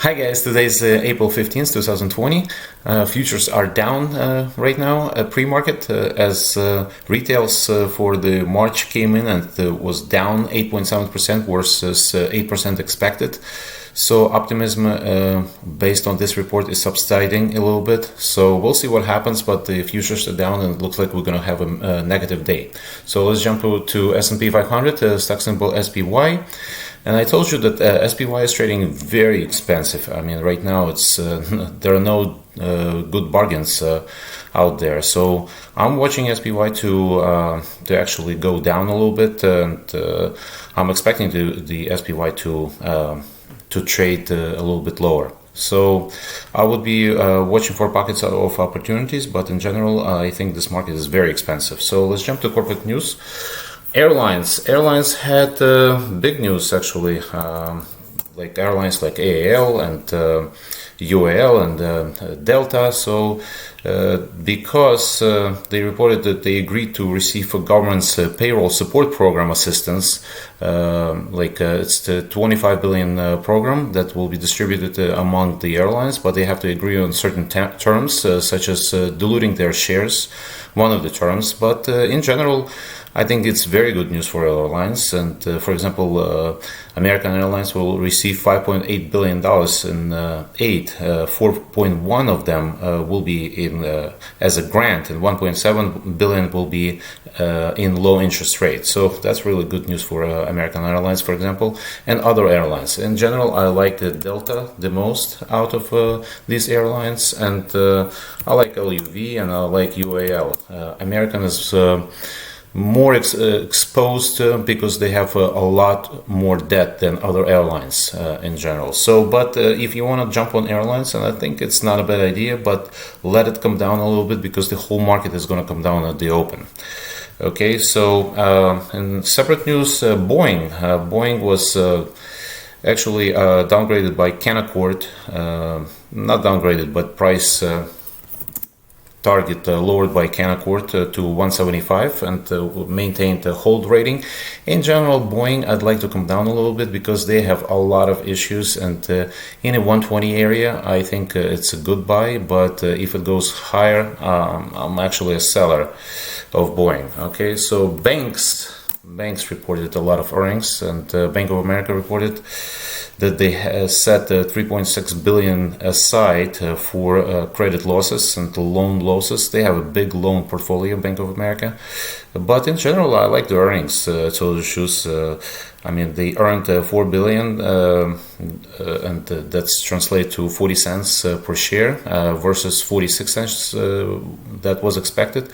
Hi guys, today's April 15th, 2020. Futures are down right now pre-market as retails for the March came in and was down 8.7% versus 8% expected. So optimism based on this report is subsiding a little bit. So we'll see what happens, but the futures are down and it looks like we're going to have a negative day. So let's jump to S&P 500, stock symbol SPY. And I told you that SPY is trading very expensive. I mean, right now it's there are no good bargains out there. So I'm watching SPY to actually go down a little bit, and I'm expecting the SPY to trade a little bit lower. So I would be watching for pockets of opportunities, but in general, I think this market is very expensive. So let's jump to corporate news. Airlines had big news actually, like airlines like AAL and UAL and Delta. So because they reported that they agreed to receive a government's payroll support program assistance, it's the 25 billion program that will be distributed among the airlines, but they have to agree on certain terms, such as diluting their shares, one of the terms. But in general, I think it's very good news for airlines. And for example, American Airlines will receive $5.8 billion in aid. 4.1 of them will be in as a grant, and 1.7 billion will be in low interest rate. So that's really good news for American Airlines, for example, and other airlines. In general, I like Delta the most out of these airlines, and I like LUV and I like UAL. American is more exposed because they have a lot more debt than other airlines in general. So, but if you want to jump on airlines, and I think it's not a bad idea, but let it come down a little bit because the whole market is going to come down at the open. Okay, so in separate news, Boeing was actually downgraded by Canaccord, not downgraded, but price target lowered by Canaccord to 175 and maintained a hold rating. In general, Boeing, I'd like to come down a little bit because they have a lot of issues, and in a 120 area, I think it's a good buy, but if it goes higher, I'm actually a seller of Boeing. Okay, so banks reported a lot of earnings, and Bank of America reported that they set 3.6 billion aside for credit losses and loan losses. They have a big loan portfolio, Bank of America. But in general, I like the earnings. So the shoes, I mean, they earned 4 billion, and that's translated to 40 cents per share versus 46 cents that was expected.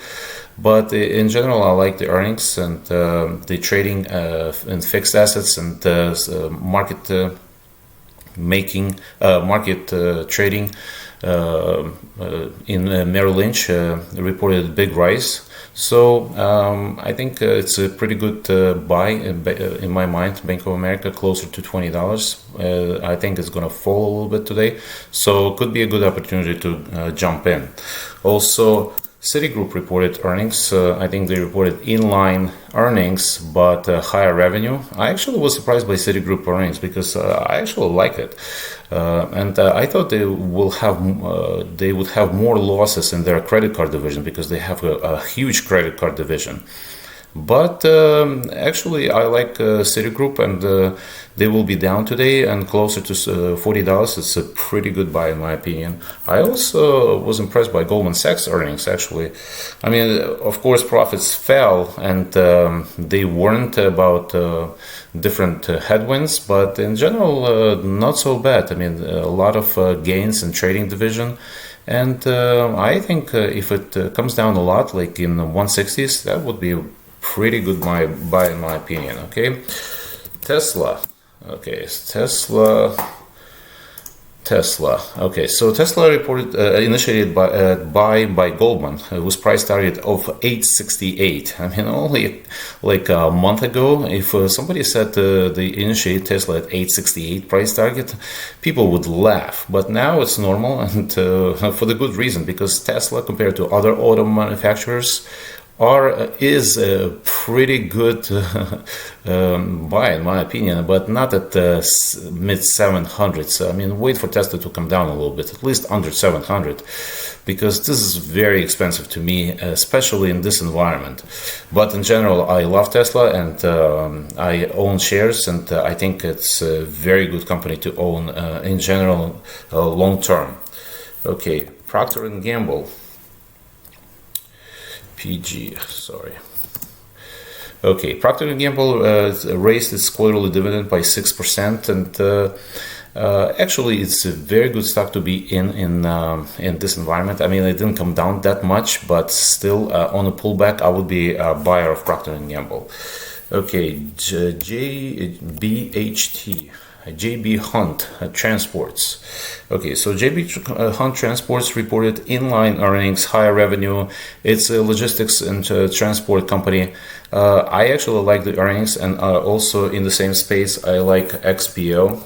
But in general, I like the earnings and the trading in fixed assets and market trading in Merrill Lynch reported a big rise. So I think it's a pretty good buy in my mind. Bank of America closer to $20. I think it's going to fall a little bit today, so it could be a good opportunity to jump in. Also, Citigroup reported earnings. I think they reported inline earnings, but higher revenue. I actually was surprised by Citigroup earnings because I actually like it, and I thought they would have more losses in their credit card division because they have a huge credit card division. But actually, I like Citigroup, and they will be down today and closer to $40. It's a pretty good buy in my opinion. I also was impressed by Goldman Sachs earnings. Actually, I mean, of course, profits fell, and they warned about different headwinds, but in general, not so bad. I mean, a lot of gains in trading division. And I think if it comes down a lot, like in the 160s, that would be a pretty good buy in my opinion. Okay, Tesla. Okay, Tesla. Okay, so Tesla reported initiated by Goldman, whose price target of 868. I mean, only like a month ago, if somebody said they initiate Tesla at 868 price target, people would laugh. But now it's normal, and for the good reason, because Tesla, compared to other auto manufacturers, is a pretty good buy in my opinion, but not at the mid 700s. I mean, wait for Tesla to come down a little bit, at least under 700, because this is very expensive to me, especially in this environment. But in general, I love Tesla, and I own shares, and I think it's a very good company to own in general, long term. Okay, Procter and Gamble. PG, sorry. Okay, Procter & Gamble raised its quarterly dividend by 6%, and actually it's a very good stock to be in this environment. I mean, it didn't come down that much, but still on a pullback, I would be a buyer of Procter & Gamble. Okay, JBHT. JB Hunt Transports. Okay, so JB Hunt Transports reported inline earnings, higher revenue. It's a logistics and transport company. I actually like the earnings, and also in the same space, I like XPO.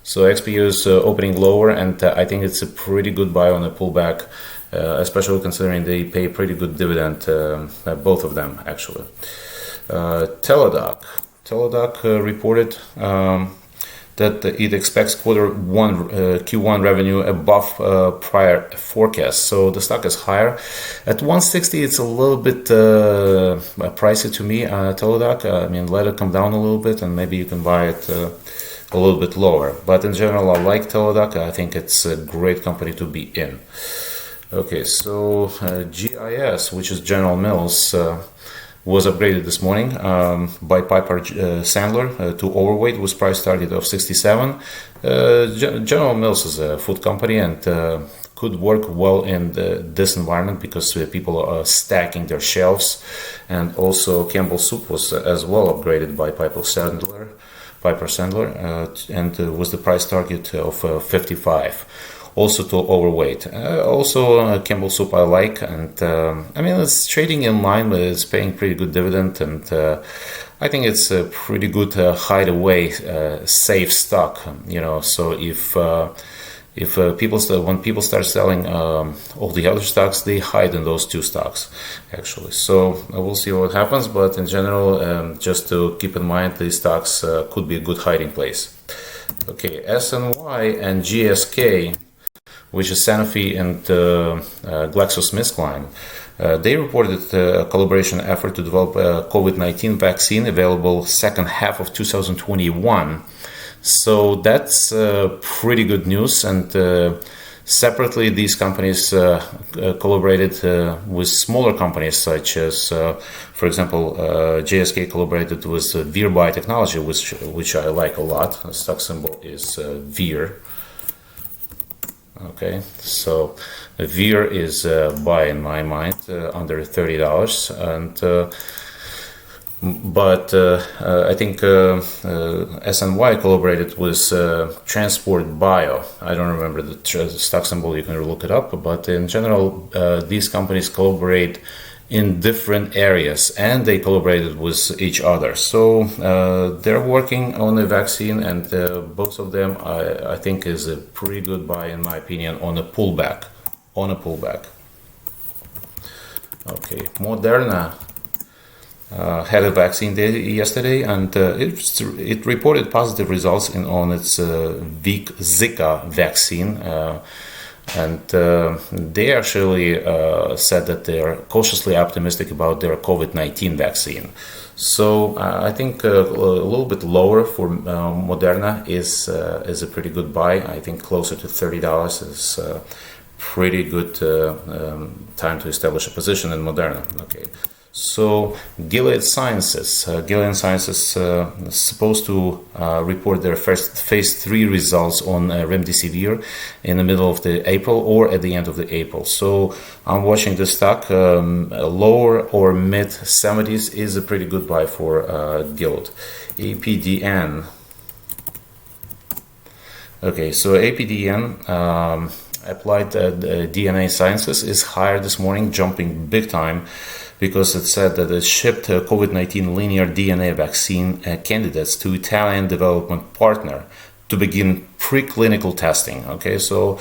So XPO is opening lower, and I think it's a pretty good buy on a pullback, especially considering they pay pretty good dividend, both of them actually. Teladoc reported that it expects Q1 revenue above prior forecast. So the stock is higher. At 160, it's a little bit pricey to me, Teladoc. I mean, let it come down a little bit, and maybe you can buy it a little bit lower. But in general, I like Teladoc. I think it's a great company to be in. Okay, so GIS, which is General Mills, was upgraded this morning by Piper Sandler to overweight with price target of 67. General Mills is a food company and could work well in this environment because people are stacking their shelves. And also Campbell Soup was as well upgraded by Piper Sandler, and with the price target of 55. Also to overweight. Campbell Soup I like, and I mean, it's trading in line, but it's paying pretty good dividend, and I think it's a pretty good hideaway, safe stock. So when people start selling all the other stocks, they hide in those two stocks actually. So we'll see what happens, but in general, just to keep in mind, these stocks could be a good hiding place. Okay, SNY and GSK, which is Sanofi and GlaxoSmithKline. They reported a collaboration effort to develop a COVID-19 vaccine available second half of 2021. So that's pretty good news. And separately, these companies collaborated with smaller companies such as, for example, GSK collaborated with Vir Biotechnology, which I like a lot. The stock symbol is Vir. Okay, so Vir is buy in my mind under $30, and but I think SNY collaborated with Transport Bio. I don't remember the stock symbol. You can look it up. But in general, these companies collaborate in different areas, and they collaborated with each other. So they're working on a vaccine, and both of them I think is a pretty good buy in my opinion on a pullback. Okay, Moderna had a vaccine day yesterday, and it reported positive results on its Zika vaccine. And they actually said that they are cautiously optimistic about their COVID-19 vaccine. So I think a little bit lower for Moderna is a pretty good buy. I think closer to $30 is pretty good time to establish a position in Moderna. Okay. So Gilead Sciences is supposed to report their first phase 3 results on Remdesivir in the middle of the April or at the end of the April. So I'm watching the stock. Lower or mid 70s is a pretty good buy for Gilead. APDN. Okay, so APDN. Applied DNA Sciences is higher this morning, jumping big time, because it said that it shipped COVID-19 linear DNA vaccine candidates to Italian development partner to begin preclinical testing. Okay, so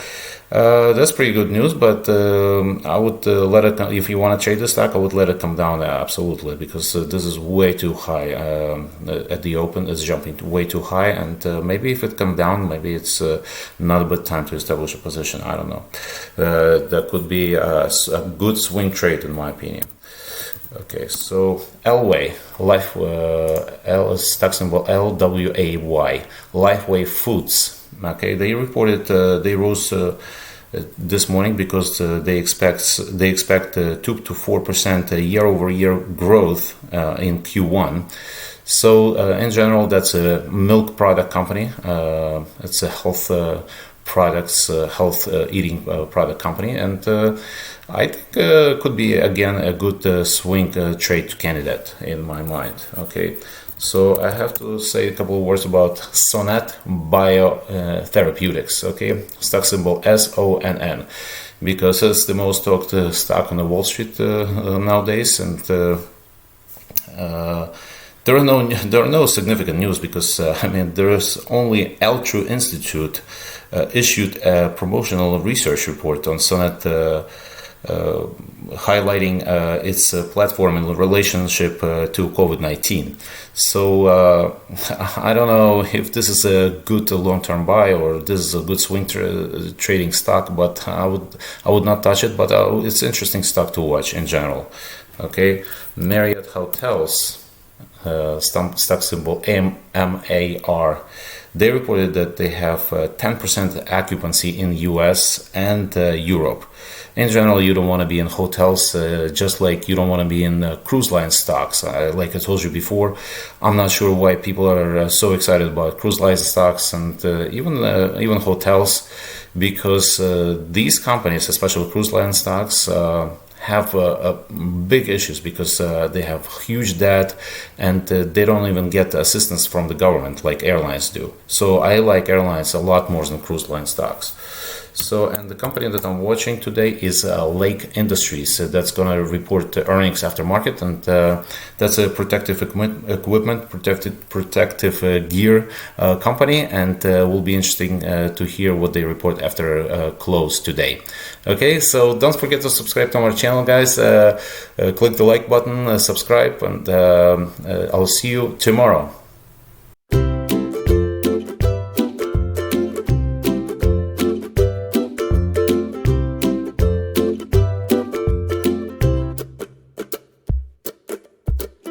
that's pretty good news, but I would let it, if you want to trade the stock, I would let it come down absolutely, because this is way too high at the open. It's jumping way too high, and maybe if it comes down, maybe it's not a good time to establish a position. I don't know. That could be a good swing trade in my opinion. Okay, so Lway, L is stock symbol LWAY, Lifeway Foods. Okay, they reported they rose this morning because they expect 2 to 4% year-over-year growth in Q1. So in general, that's a milk product company. It's a health products, health eating product company, and I think could be again a good swing trade candidate in my mind. Okay, so I have to say a couple of words about Sonnet Biotherapeutics. Okay, stock symbol SONN, because it's the most talked stock on the Wall Street nowadays, and there are no significant news because I mean there is only Altru Institute issued a promotional research report on Sonnet. Highlighting its platform in relationship to COVID-19. So I don't know if this is a good long-term buy or this is a good swing trading stock, but I would not touch it. But it's interesting stock to watch in general. Okay, Marriott Hotels, stock symbol MAR. They reported that they have 10% occupancy in US and Europe. In general, you don't want to be in hotels, just like you don't want to be in cruise line stocks. Like I told you before, I'm not sure why people are so excited about cruise line stocks and even hotels, because these companies, especially cruise line stocks, have big issues because they have huge debt and they don't even get assistance from the government like airlines do. So I like airlines a lot more than cruise line stocks. So, and the company that I'm watching today is Lake Industries. That's going to report earnings after market, and that's a protective equipment, protective gear company, and will be interesting to hear what they report after close today. Okay, so don't forget to subscribe to our channel, guys. Click the like button, subscribe, and I'll see you tomorrow.